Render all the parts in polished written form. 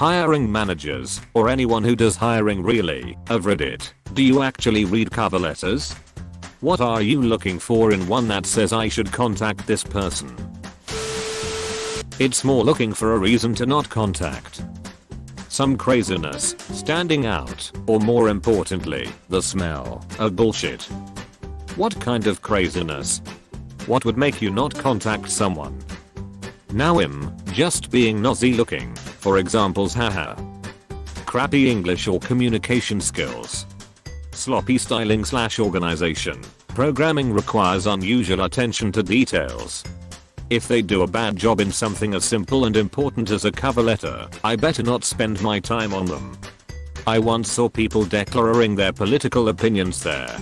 Hiring managers, or anyone who does hiring really, of Reddit, do you actually read cover letters? What are you looking for in one that says I should contact this person? It's more looking for a reason to not contact. Some craziness, standing out, or more importantly, the smell of bullshit. What kind of craziness? What would make you not contact someone? Now just being nosy looking, for examples haha. Crappy English or communication skills. Sloppy styling / organization. Programming requires unusual attention to details. If they do a bad job in something as simple and important as a cover letter, I better not spend my time on them. I once saw people declaring their political opinions there.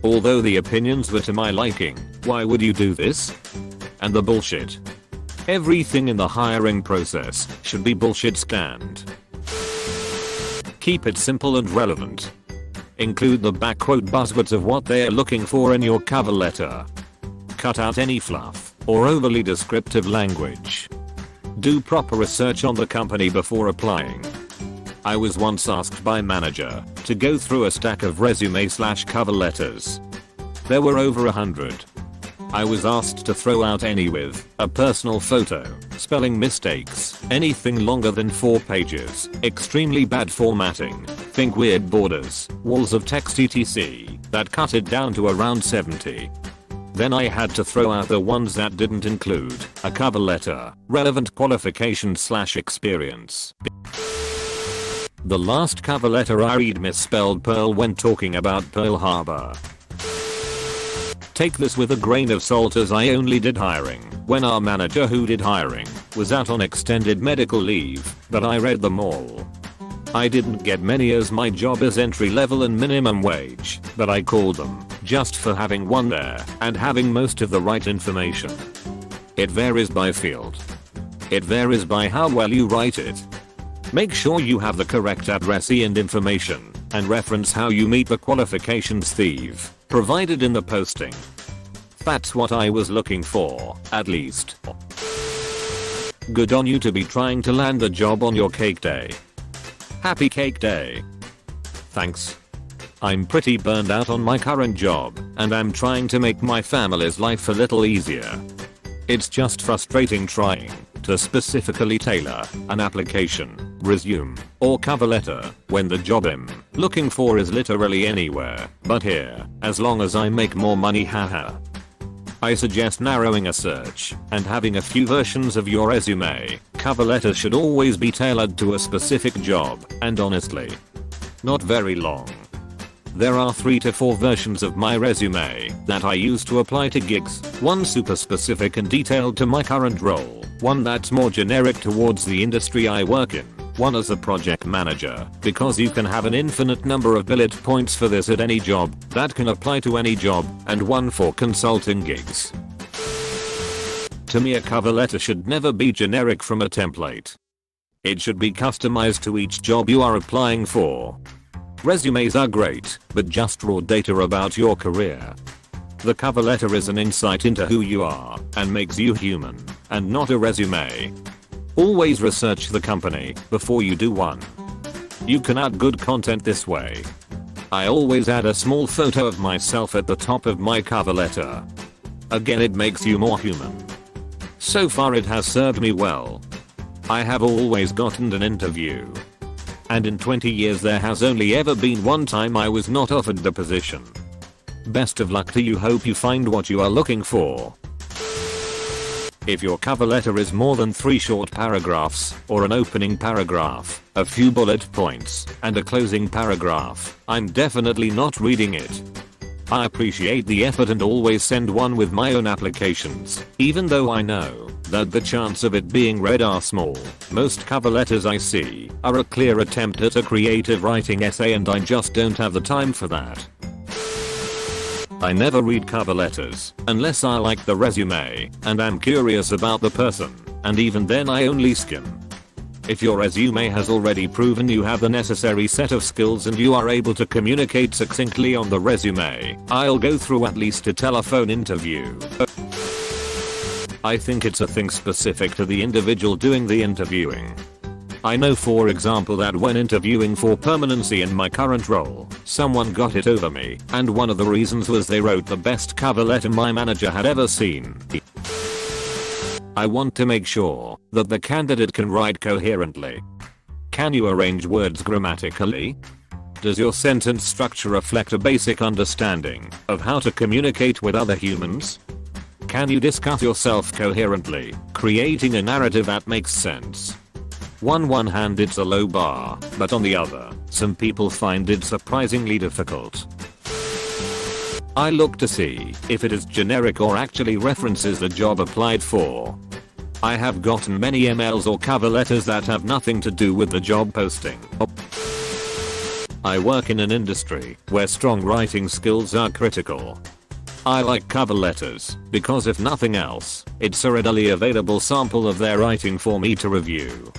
Although the opinions were to my liking, why would you do this? And the bullshit. Everything in the hiring process should be bullshit scanned. Keep it simple and relevant. Include the backquote buzzwords of what they are looking for in your cover letter. Cut out any fluff or overly descriptive language. Do proper research on the company before applying. I was once asked by manager to go through a stack of resume / cover letters. There were over 100. I was asked to throw out any with a personal photo, spelling mistakes, anything longer than 4 pages, extremely bad formatting, think weird borders, walls of text etc. That cut it down to around 70. Then I had to throw out the ones that didn't include a cover letter, relevant qualification / experience. The last cover letter I read misspelled Pearl when talking about Pearl Harbor. Take this with a grain of salt as I only did hiring when our manager who did hiring was out on extended medical leave, but I read them all. I didn't get many as my job is entry level and minimum wage, but I called them just for having one there and having most of the right information. It varies by field. It varies by how well you write it. Make sure you have the correct address and information, and reference how you meet the qualifications thief provided in the posting. That's what I was looking for, at least. Good on you to be trying to land a job on your cake day. Happy cake day. Thanks. I'm pretty burned out on my current job, and I'm trying to make my family's life a little easier. It's just frustrating trying to specifically tailor an application, resume, or cover letter when the job I'm looking for is literally anywhere but here, as long as I make more money haha. I suggest narrowing a search and having a few versions of your resume. Cover letter should always be tailored to a specific job, and honestly, not very long. There are 3 to 4 versions of my resume that I use to apply to gigs, one super specific and detailed to my current role, one that's more generic towards the industry I work in, one as a project manager, because you can have an infinite number of bullet points for this at any job that can apply to any job, and one for consulting gigs. To me, a cover letter should never be generic from a template. It should be customized to each job you are applying for. Resumes are great, but just raw data about your career. The cover letter is an insight into who you are and makes you human, and not a resume. Always research the company before you do one. You can add good content this way. I always add a small photo of myself at the top of my cover letter. Again, it makes you more human. So far it has served me well. I have always gotten an interview. And in 20 years there has only ever been one time I was not offered the position. Best of luck to you, hope you find what you are looking for. If your cover letter is more than 3 short paragraphs, or an opening paragraph, a few bullet points, and a closing paragraph, I'm definitely not reading it. I appreciate the effort and always send one with my own applications, even though I know that the chance of it being read are small. Most cover letters I see are a clear attempt at a creative writing essay, and I just don't have the time for that. I never read cover letters unless I like the resume and I'm curious about the person, and even then I only skim. If your resume has already proven you have the necessary set of skills and you are able to communicate succinctly on the resume, I'll go through at least a telephone interview. I think it's a thing specific to the individual doing the interviewing. I know for example that when interviewing for permanency in my current role, someone got it over me, and one of the reasons was they wrote the best cover letter my manager had ever seen. I want to make sure that the candidate can write coherently. Can you arrange words grammatically? Does your sentence structure reflect a basic understanding of how to communicate with other humans? Can you discuss yourself coherently, creating a narrative that makes sense? On one hand it's a low bar, but on the other, some people find it surprisingly difficult. I look to see if it is generic or actually references the job applied for. I have gotten many emails or cover letters that have nothing to do with the job posting. I work in an industry where strong writing skills are critical. I like cover letters because if nothing else, it's a readily available sample of their writing for me to review.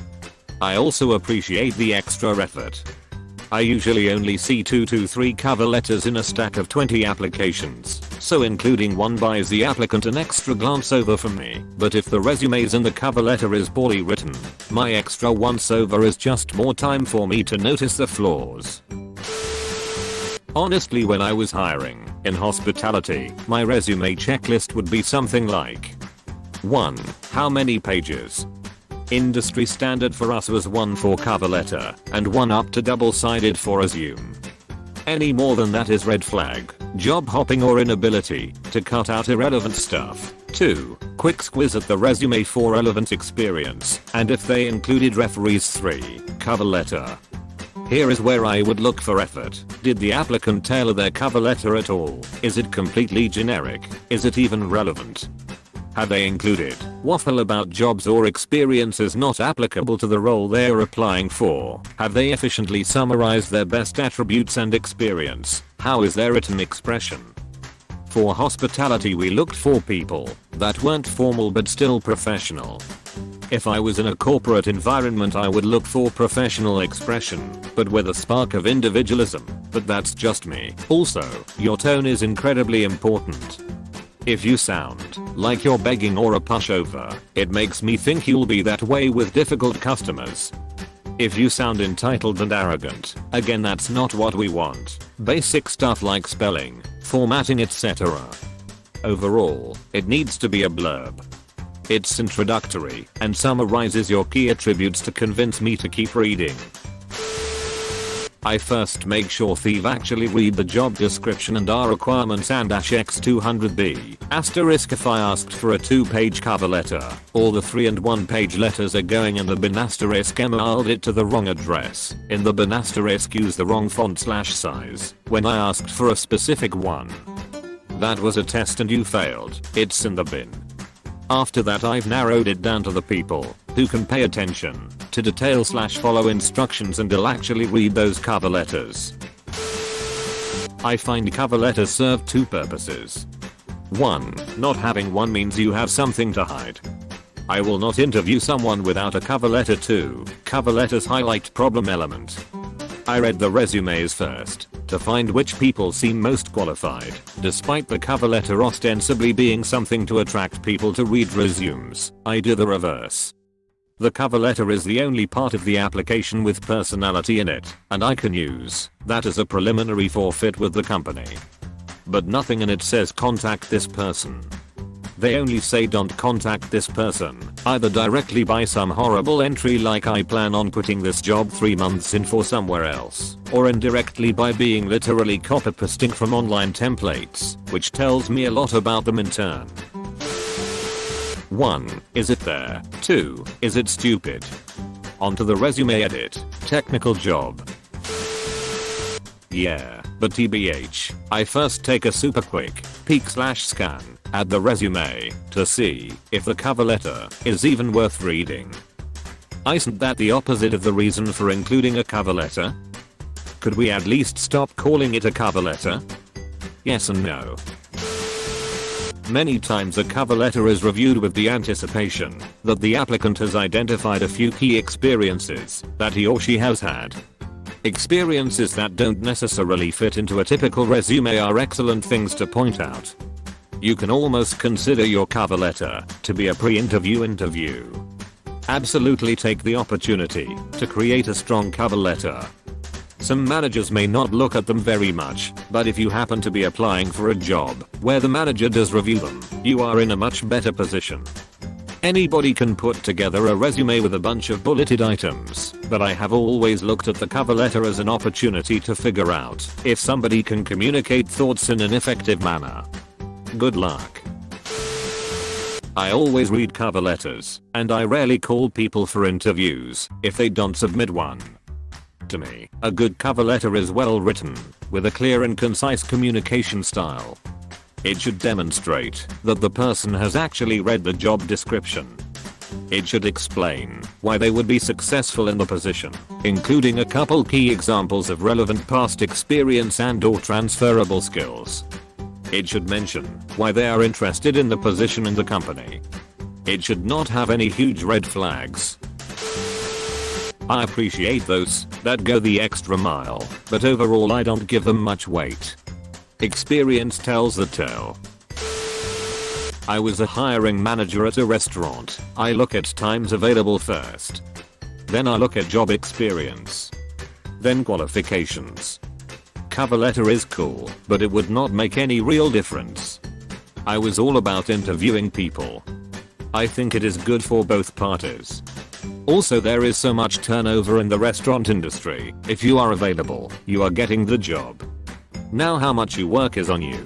I also appreciate the extra effort. I usually only see 2 to 3 cover letters in a stack of 20 applications, so including one buys the applicant an extra glance over from me, but if the resumes and the cover letter is poorly written, my extra once over is just more time for me to notice the flaws. Honestly, when I was hiring in hospitality, my resume checklist would be something like 1. How many pages? Industry standard for us was 1 for cover letter and 1 up to double-sided for resume. Any more than that is red flag, job hopping or inability to cut out irrelevant stuff. 2. Quick squiz at the resume for relevant experience, and if they included referees. 3. Cover letter. Here is where I would look for effort. Did the applicant tailor their cover letter at all? Is it completely generic? Is it even relevant? Have they included waffle about jobs or experiences not applicable to the role they are applying for? Have they efficiently summarized their best attributes and experience? How is their written expression? For hospitality we looked for people that weren't formal but still professional. If I was in a corporate environment I would look for professional expression, but with a spark of individualism, but that's just me. Also, your tone is incredibly important. If you sound like you're begging or a pushover, it makes me think you'll be that way with difficult customers. If you sound entitled and arrogant, again that's not what we want. Basic stuff like spelling, formatting, etc. Overall, it needs to be a blurb. It's introductory and summarizes your key attributes to convince me to keep reading. I first make sure they actually read the job description and our requirements and -X200B. Asterisk if I asked for a 2-page cover letter, all the 3 and 1-page letters are going in the bin. Asterisk emailed it to the wrong address. In the bin. Asterisk use the wrong font/size when I asked for a specific one. That was a test and you failed. It's in the bin. After that I've narrowed it down to the people who can pay attention to detail/follow instructions and will actually read those cover letters. I find cover letters serve 2 purposes. 1. Not having one means you have something to hide. I will not interview someone without a cover letter. 2. Cover letters highlight problem element. I read the resumes first to find which people seem most qualified, despite the cover letter ostensibly being something to attract people to read resumes. I do the reverse. The cover letter is the only part of the application with personality in it, and I can use that as a preliminary for fit with the company. But nothing in it says contact this person. They only say don't contact this person, either directly by some horrible entry like I plan on putting this job 3 months in for somewhere else, or indirectly by being literally copy-pasting from online templates, which tells me a lot about them in turn. 1. Is it there? 2. Is it stupid? Onto the resume edit. Technical job. Yeah, but TBH, I first take a super quick peek/scan at the resume to see if the cover letter is even worth reading. Isn't that the opposite of the reason for including a cover letter? Could we at least stop calling it a cover letter? Yes and no. Many times a cover letter is reviewed with the anticipation that the applicant has identified a few key experiences that he or she has had. Experiences that don't necessarily fit into a typical resume are excellent things to point out. You can almost consider your cover letter to be a pre-interview interview. Absolutely take the opportunity to create a strong cover letter. Some managers may not look at them very much, but if you happen to be applying for a job where the manager does review them, you are in a much better position. Anybody can put together a resume with a bunch of bulleted items, but I have always looked at the cover letter as an opportunity to figure out if somebody can communicate thoughts in an effective manner. Good luck. I always read cover letters, and I rarely call people for interviews if they don't submit one. To me, a good cover letter is well written, with a clear and concise communication style. It should demonstrate that the person has actually read the job description. It should explain why they would be successful in the position, including a couple key examples of relevant past experience and/or transferable skills. It should mention why they are interested in the position and the company. It should not have any huge red flags. I appreciate those that go the extra mile, but overall I don't give them much weight. Experience tells the tale. I was a hiring manager at a restaurant. I look at times available first. Then I look at job experience. Then qualifications. Cover letter is cool, but it would not make any real difference. I was all about interviewing people. I think it is good for both parties. Also, there is so much turnover in the restaurant industry. If you are available, you are getting the job. Now how much you work is on you.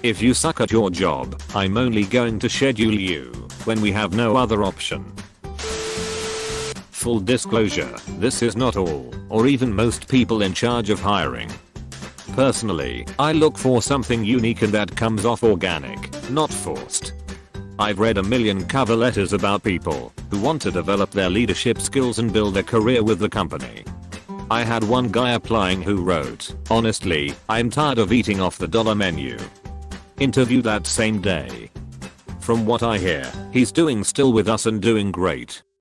If you suck at your job, I'm only going to schedule you when we have no other option. Full disclosure, this is not all, or even most people in charge of hiring. Personally, I look for something unique and that comes off organic, not forced. I've read a million cover letters about people who want to develop their leadership skills and build a career with the company. I had one guy applying who wrote, "Honestly, I'm tired of eating off the dollar menu." Interview that same day. From what I hear, he's doing still with us and doing great.